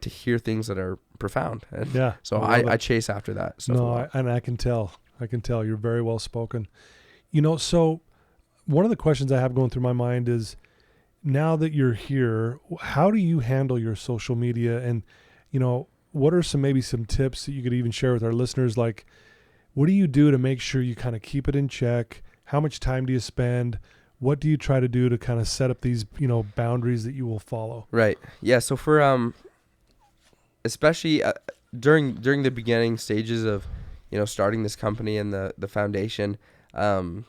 hear things that are profound. And so I chase after that stuff. No, I can tell you're very well spoken. So one of the questions I have going through my mind is, now that you're here, how do you handle your social media? And, what are some tips that you could even share with our listeners? Like, what do you do to make sure you kind of keep it in check? How much time do you spend? What do you try to do to kind of set up these, boundaries that you will follow? Right. Yeah. So for, especially during the beginning stages of, starting this company and the foundation, I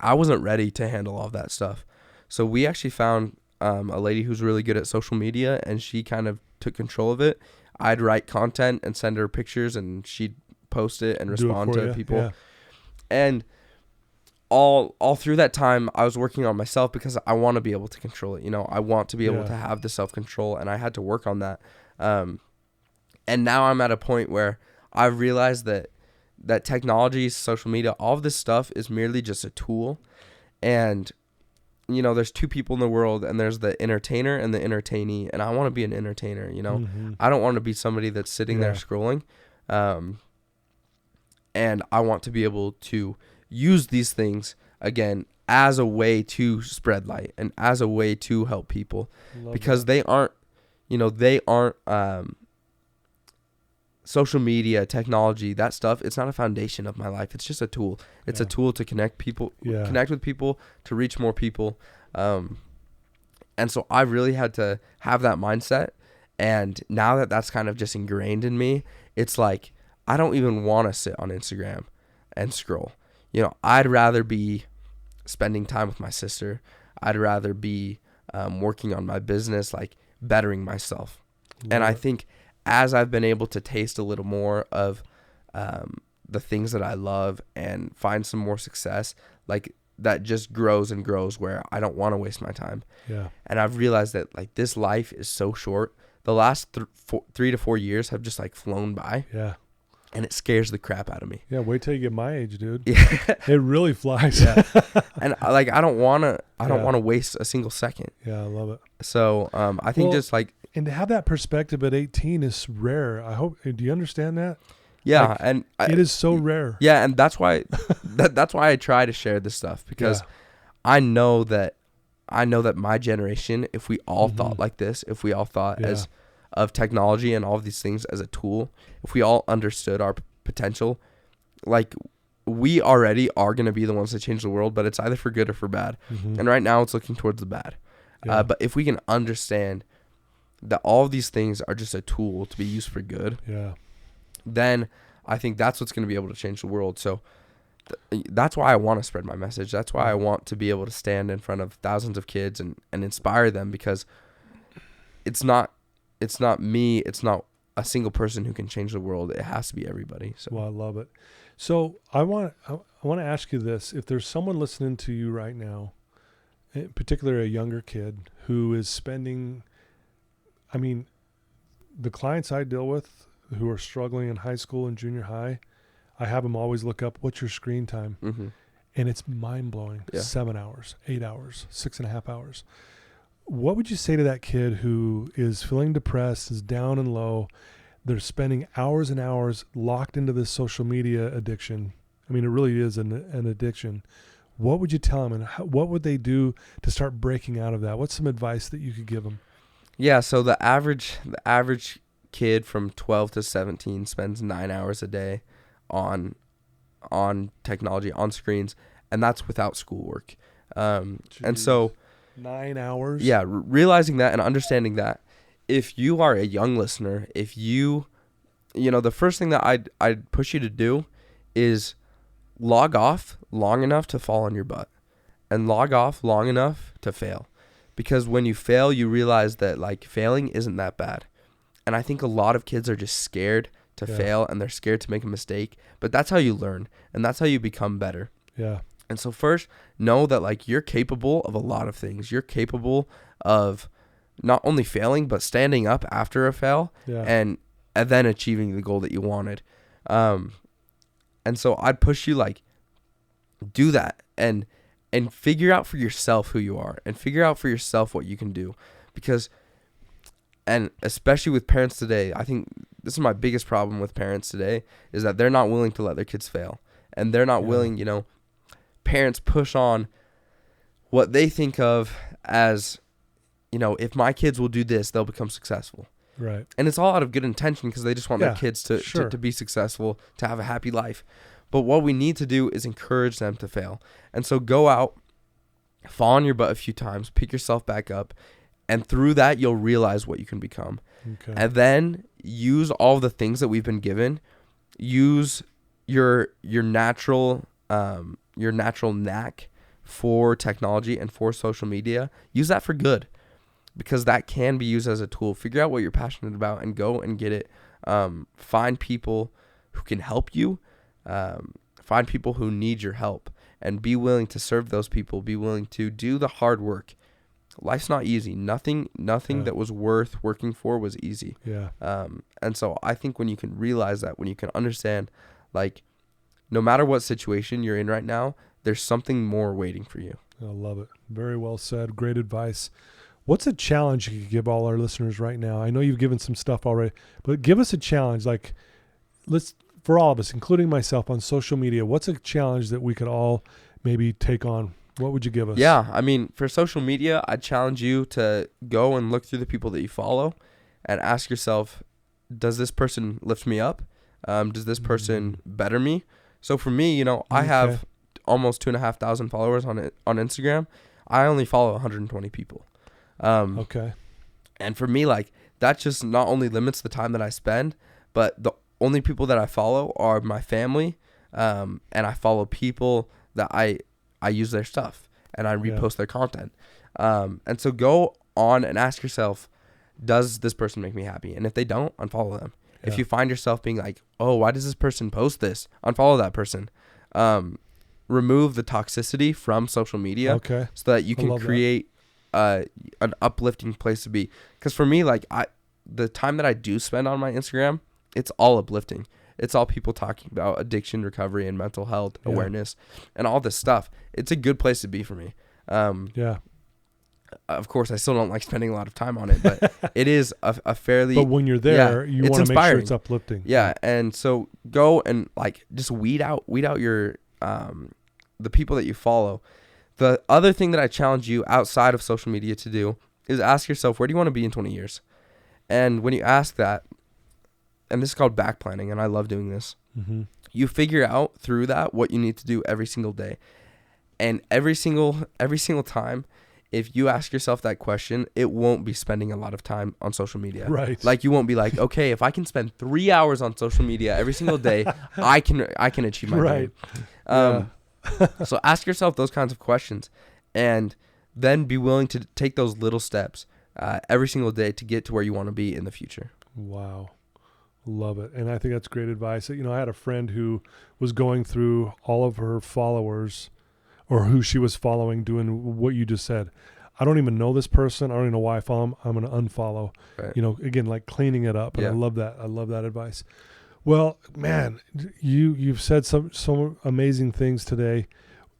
wasn't ready to handle all of that stuff. So we actually found a lady who's really good at social media, and she kind of took control of it. I'd write content and send her pictures, and she'd post it and respond to people. Yeah. And all through that time, I was working on myself, because I want to be able to control it. I want to be able to have the self-control, and I had to work on that. And now I'm at a point where I've realized that technology, social media, all of this stuff is merely just a tool. And, there's two people in the world, and there's the entertainer and the entertainee. And I want to be an entertainer, Mm-hmm. I don't want to be somebody that's sitting there scrolling. And I want to be able to use these things, again, as a way to spread light and as a way to help people. Because they aren't social media, technology, that stuff, it's not a foundation of my life. It's just a tool. It's a tool to connect with people, to reach more people. And so I really had to have that mindset. And now that that's kind of just ingrained in me, it's like, I don't even want to sit on Instagram and scroll. I'd rather be spending time with my sister. I'd rather be working on my business, bettering myself. Yeah. And I think as I've been able to taste a little more of the things that I love and find some more success, that just grows and grows, where I don't want to waste my time. Yeah. And I've realized that this life is so short. The last 3 to 4 years have just flown by. Yeah. And it scares the crap out of me. Yeah, wait till you get my age, dude. Yeah. It really flies. Yeah. And I don't want to waste a single second. Yeah, I love it. So, I think and to have that perspective at 18 is rare. Do you understand that? Yeah, it is so rare. Yeah, and that's why that's why I try to share this stuff, because I know that my generation, if we all thought like this, if we all thought as of technology and all of these things as a tool, if we all understood our potential, we already are going to be the ones that change the world, but it's either for good or for bad. Mm-hmm. And right now it's looking towards the bad. Yeah. But if we can understand that all of these things are just a tool to be used for good, then I think that's what's going to be able to change the world. So that's why I want to spread my message. That's why I want to be able to stand in front of thousands of kids and inspire them, because it's not me. It's not a single person who can change the world. It has to be everybody. So. Well, I love it. So I want to ask you this. If there's someone listening to you right now, in particular a younger kid who is spending, I mean, the clients I deal with who are struggling in high school and junior high, I have them always look up, what's your screen time? Mm-hmm. And it's mind-blowing. Yeah. 7 hours, 8 hours, 6.5 hours. What would you say to that kid who is feeling depressed, is down and low? They're spending hours and hours locked into this social media addiction. I mean, it really is an addiction. What would you tell them, and what would they do to start breaking out of that? What's some advice that you could give them? Yeah, so the average kid from 12 to 17 spends 9 hours a day on technology, on screens, and that's without schoolwork. And so 9 hours. Yeah, realizing that and understanding that, if you are a young listener, if you know, the first thing that I'd push you to do is log off long enough to fall on your butt, and log off long enough to fail. Because when you fail, you realize that like failing isn't that bad. And I think a lot of kids are just scared to fail, and they're scared to make a mistake, but that's how you learn, and that's how you become better. Yeah. And so first, know that like you're capable of a lot of things. You're capable of not only failing, but standing up after a fail, and then achieving the goal that you wanted. And so I'd push you, like, do that and figure out for yourself who you are, and figure out for yourself what you can do. Because, and especially with parents today, I think this is my biggest problem with parents today, is that they're not willing to let their kids fail. And they're not willing, you know, parents push on what they think of as, you know, if my kids will do this, they'll become successful. Right. And it's all out of good intention, because they just want their kids to be successful, to have a happy life. But what we need to do is encourage them to fail. And so go out, fall on your butt a few times, pick yourself back up, and through that, you'll realize what you can become. Okay. And then use all the things that we've been given. Use your natural knack for technology and for social media. Use that for good, because that can be used as a tool. Figure out what you're passionate about and go and get it. Find people who can help you. Find people who need your help, and be willing to serve those people. Be willing to do the hard work. Life's not easy. Nothing that was worth working for was easy. Yeah. And so I think when you can realize that, when you can understand, like, no matter what situation you're in right now, there's something more waiting for you. I love it. Very well said. Great advice. What's a challenge you could give all our listeners right now? I know you've given some stuff already, but give us a challenge. Like, for all of us, including myself, on social media, what's a challenge that we could all maybe take on? What would you give us? Yeah, I mean, for social media, I'd challenge you to go and look through the people that you follow and ask yourself, does this person lift me up? Does this person better me? So for me, you know, I have almost 2,500 followers on Instagram. I only follow 120 people. And for me, like, that just not only limits the time that I spend, but the only people that I follow are my family, and I follow people that I use their stuff, and I repost their content. And so go on and ask yourself, does this person make me happy? And if they don't, unfollow them. If you find yourself being like, oh, why does this person post this? Unfollow that person. Remove the toxicity from social media so that you can create an uplifting place to be. Because for me, like, the time that I do spend on my Instagram, it's all uplifting. It's all people talking about addiction recovery and mental health awareness and all this stuff. It's a good place to be for me. Of course, I still don't like spending a lot of time on it, but it is a fairly... But when you're there, you want to make sure it's uplifting. Yeah, and so go and, like, just weed out your the people that you follow. The other thing that I challenge you outside of social media to do is ask yourself, where do you want to be in 20 years? And when you ask that, and this is called back planning, and I love doing this, you figure out through that what you need to do every single day. And every single time, if you ask yourself that question, it won't be spending a lot of time on social media. Right. Like you won't be like, okay, if I can spend 3 hours on social media every single day, I can achieve my Right. dream. So ask yourself those kinds of questions, and then be willing to take those little steps every single day to get to where you want to be in the future. Wow. Love it. And I think that's great advice. You know, I had a friend who was going through all of her followers, or who she was following, doing what you just said. I don't even know this person. I don't even know why I follow him. I'm going to unfollow. Right. You know, again, like cleaning it up. And Yeah. I love that. I love that advice. Well, man, you've said so amazing things today.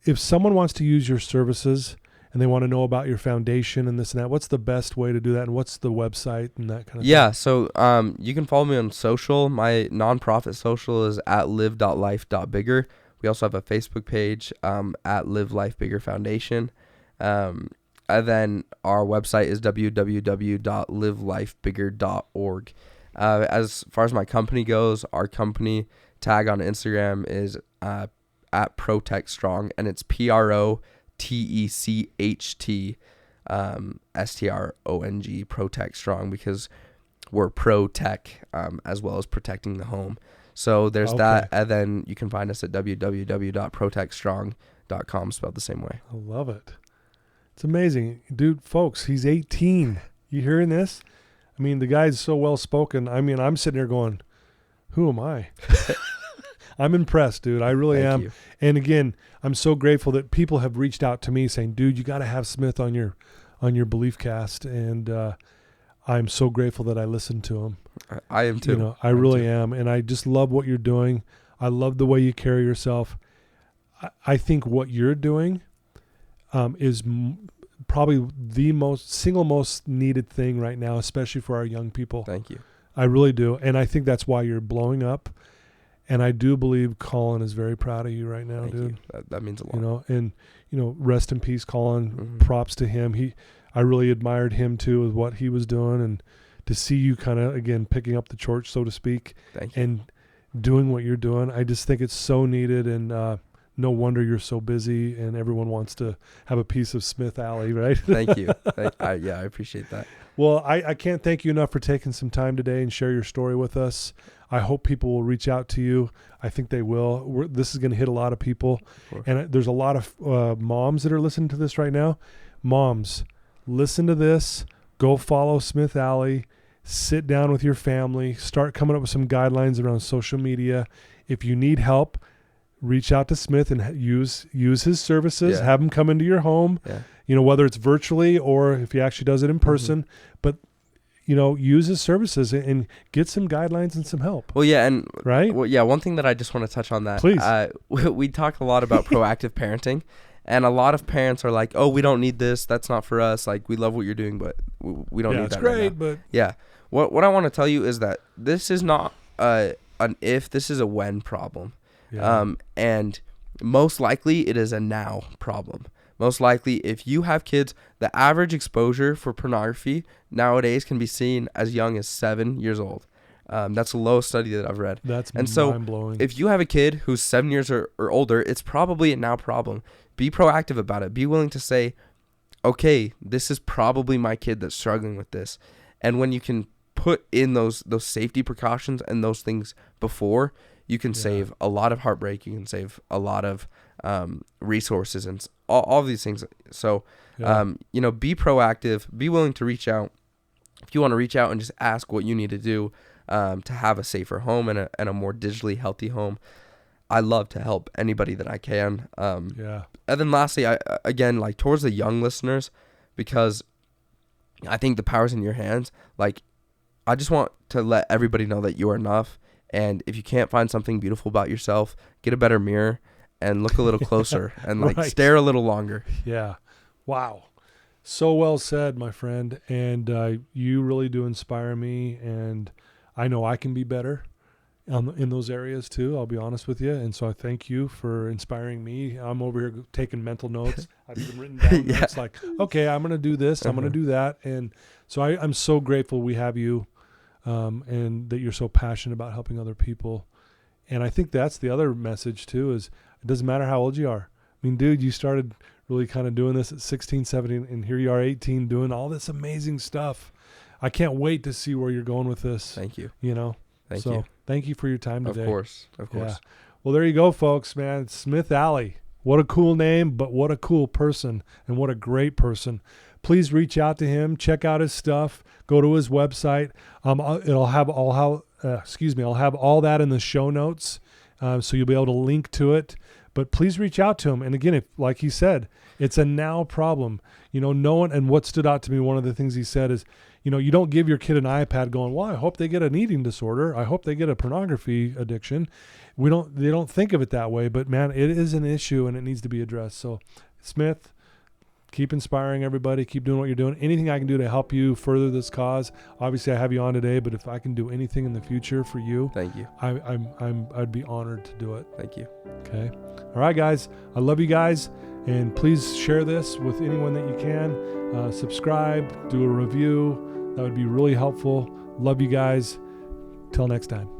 If someone wants to use your services and they want to know about your foundation and this and that, what's the best way to do that? And what's the website and that kind of thing? Yeah, so you can follow me on social. My nonprofit social is at live.life.bigger. We also have a Facebook page at Live Life Bigger Foundation. And then our website is www.livelifebigger.org. As far as my company goes, our company tag on Instagram is at Protect Strong, and it's PROTECHT STRONG, Protect Strong, because we're pro tech as well as protecting the home. So there's that, and then you can find us at www.protectstrong.com, spelled the same way. I love it. It's amazing. Dude, folks, he's 18. You hearing this? I mean, the guy's so well-spoken. I mean, I'm sitting here going, who am I? I'm impressed, dude. I really am. You. And again, I'm so grateful that people have reached out to me saying, dude, you got to have Smith on your Belief Cast. And I'm so grateful that I listened to him. I am too. You know, I really am. And I just love what you're doing. I love the way you carry yourself. I think what you're doing is probably the single most needed thing right now, especially for our young people. Thank you. I really do. And I think that's why you're blowing up. And I do believe Colin is very proud of you right now, Thank dude. you. That means a lot. You know, and rest in peace, Colin. Mm-hmm. Props to him. I really admired him too with what he was doing, and to see you kind of again picking up the torch, so to speak. Thank you. And doing what you're doing. I just think it's so needed, and no wonder you're so busy, and everyone wants to have a piece of Smith Alley, right? Thank you. I appreciate that. Well, I can't thank you enough for taking some time today and share your story with us. I hope people will reach out to you. I think they will. This is going to hit a lot of people. And there's a lot of moms that are listening to this right now. Moms, listen to this. Go follow Smith Alley. Sit down with your family. Start coming up with some guidelines around social media. If you need help, reach out to Smith and use his services. Yeah. Have him come into your home. Yeah. You know, whether it's virtually or if he actually does it in person. Mm-hmm. But use his services and get some guidelines and some help. Well, yeah, and right? Well, yeah, one thing that I just want to touch on that. Please. We talk a lot about proactive parenting, and a lot of parents are like, "Oh, we don't need this. That's not for us. Like, we love what you're doing, but we don't need that." Yeah, it's great, right now. but yeah, what I want to tell you is that this is not an if, this is a when problem. yeah. And most likely it is a now problem. Most likely, if you have kids, the average exposure for pornography nowadays can be seen as young as 7 years old. That's the lowest study that I've read. That's So mind-blowing. if you have a kid who's 7 years or older, it's probably a now problem. Be proactive about it. Be willing to say, okay, this is probably my kid that's struggling with this. And when you can put in those safety precautions and those things before, you can save a lot of heartbreak. You can save a lot of resources and all these things. So, be proactive. Be willing to reach out. If you want to reach out and just ask what you need to do to have a safer home and a more digitally healthy home, I love to help anybody that I can. And then lastly, I again, like towards the young listeners, because I think the power's in your hands. Like, I just want to let everybody know that you are enough. And if you can't find something beautiful about yourself, get a better mirror and look a little closer and like stare a little longer. Yeah. Wow. So well said, my friend. And you really do inspire me. And I know I can be better in those areas too. I'll be honest with you. And so I thank you for inspiring me. I'm over here taking mental notes. I've even written down notes like, okay, I'm going to do this. I'm going to do that. And so I'm so grateful we have you. And that you're so passionate about helping other people. And I think that's the other message too, is it doesn't matter how old you are. I mean, dude, you started really kind of doing this at 16, 17, and here you are 18 doing all this amazing stuff. I can't wait to see where you're going with this. Thank you. Thank you. Thank you for your time today. Of course. Yeah. Well, there you go, folks, man. Smith Alley. What a cool name, but what a cool person, and what a great person. Please reach out to him. Check out his stuff. Go to his website. I'll have all that in the show notes, so you'll be able to link to it. But please reach out to him. And again, if, like he said, it's a now problem. No one. And what stood out to me, one of the things he said is, you don't give your kid an iPad going, well, I hope they get an eating disorder. I hope they get a pornography addiction. They don't think of it that way, but man, it is an issue and it needs to be addressed. So Smith, keep inspiring everybody. Keep doing what you're doing. Anything I can do to help you further this cause. Obviously I have you on today, but if I can do anything in the future for you, thank you. I'd be honored to do it. Thank you. Okay. All right, guys. I love you guys. And please share this with anyone that you can. Subscribe, do a review. That would be really helpful. Love you guys. Till next time.